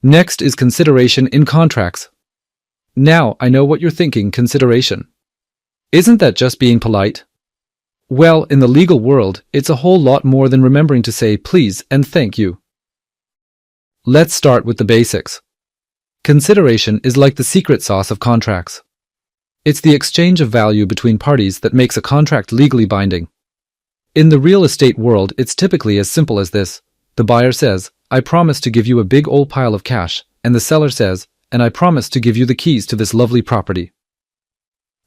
Next is consideration in contracts. Now I know what you're thinking, consideration. Isn't that just being polite? Well, in the legal world, it's a whole lot more than remembering to say please and thank you. Let's start with the basics. Consideration is like the secret sauce of contracts. It's the exchange of value between parties that makes a contract legally binding. In the real estate world, it's typically as simple as this. The buyer says, I promise to give you a big old pile of cash, and the seller says, and I promise to give you the keys to this lovely property.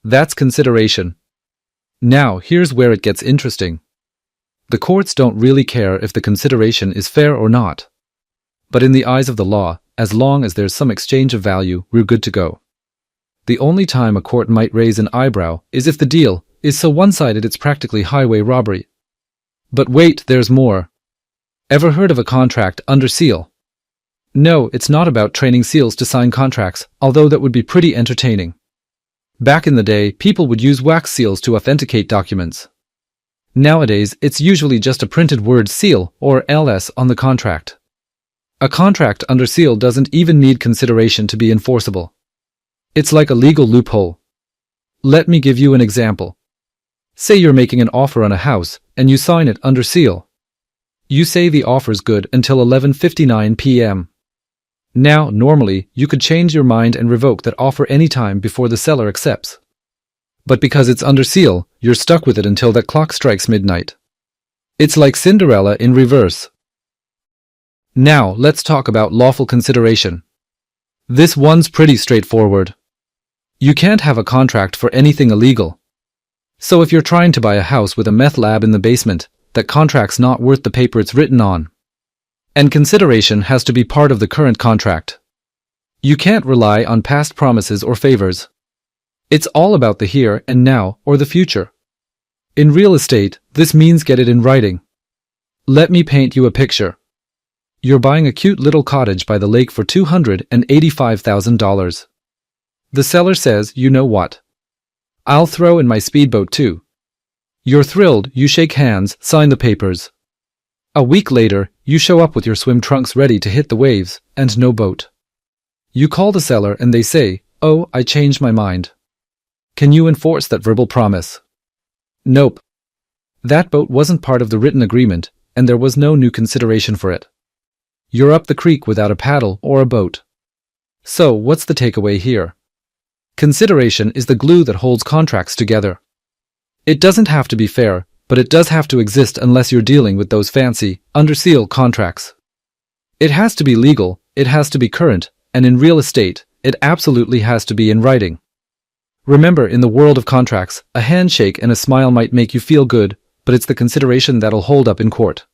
That's consideration. Now, here's where it gets interesting. The courts don't really care if the consideration is fair or not. But in the eyes of the law, as long as there's some exchange of value, we're good to go. The only time a court might raise an eyebrow is if the deal is so one-sided it's practically highway robbery. But wait, there's more. Ever heard of a contract under seal? No, it's not about training seals to sign contracts, although that would be pretty entertaining. Back in the day, people would use wax seals to authenticate documents. Nowadays, it's usually just a printed word seal, or LS, on the contract. A contract under seal doesn't even need consideration to be enforceable. It's like a legal loophole. Let me give you an example. Say you're making an offer on a house, and you sign it under seal. You say the offer's good until 11:59 p.m. Now, normally, you could change your mind and revoke that offer any time before the seller accepts. But because it's under seal, you're stuck with it until that clock strikes midnight. It's like Cinderella in reverse. Now, let's talk about lawful consideration. This one's pretty straightforward. You can't have a contract for anything illegal. So if you're trying to buy a house with a meth lab in the basement, that contract's not worth the paper it's written on. And consideration has to be part of the current contract. You can't rely on past promises or favors. It's all about the here and now or the future. In real estate, this means get it in writing. Let me paint you a picture. You're buying a cute little cottage by the lake for $285,000. The seller says, you know what? I'll throw in my speedboat too. You're thrilled, you shake hands, sign the papers. A week later, you show up with your swim trunks ready to hit the waves, and no boat. You call the seller and they say, oh, I changed my mind. Can you enforce that verbal promise? Nope. That boat wasn't part of the written agreement, and there was no new consideration for it. You're up the creek without a paddle or a boat. So, what's the takeaway here? Consideration is the glue that holds contracts together. It doesn't have to be fair, but it does have to exist unless you're dealing with those fancy, under seal contracts. It has to be legal, it has to be current, and in real estate, it absolutely has to be in writing. Remember, in the world of contracts, a handshake and a smile might make you feel good, but it's the consideration that'll hold up in court.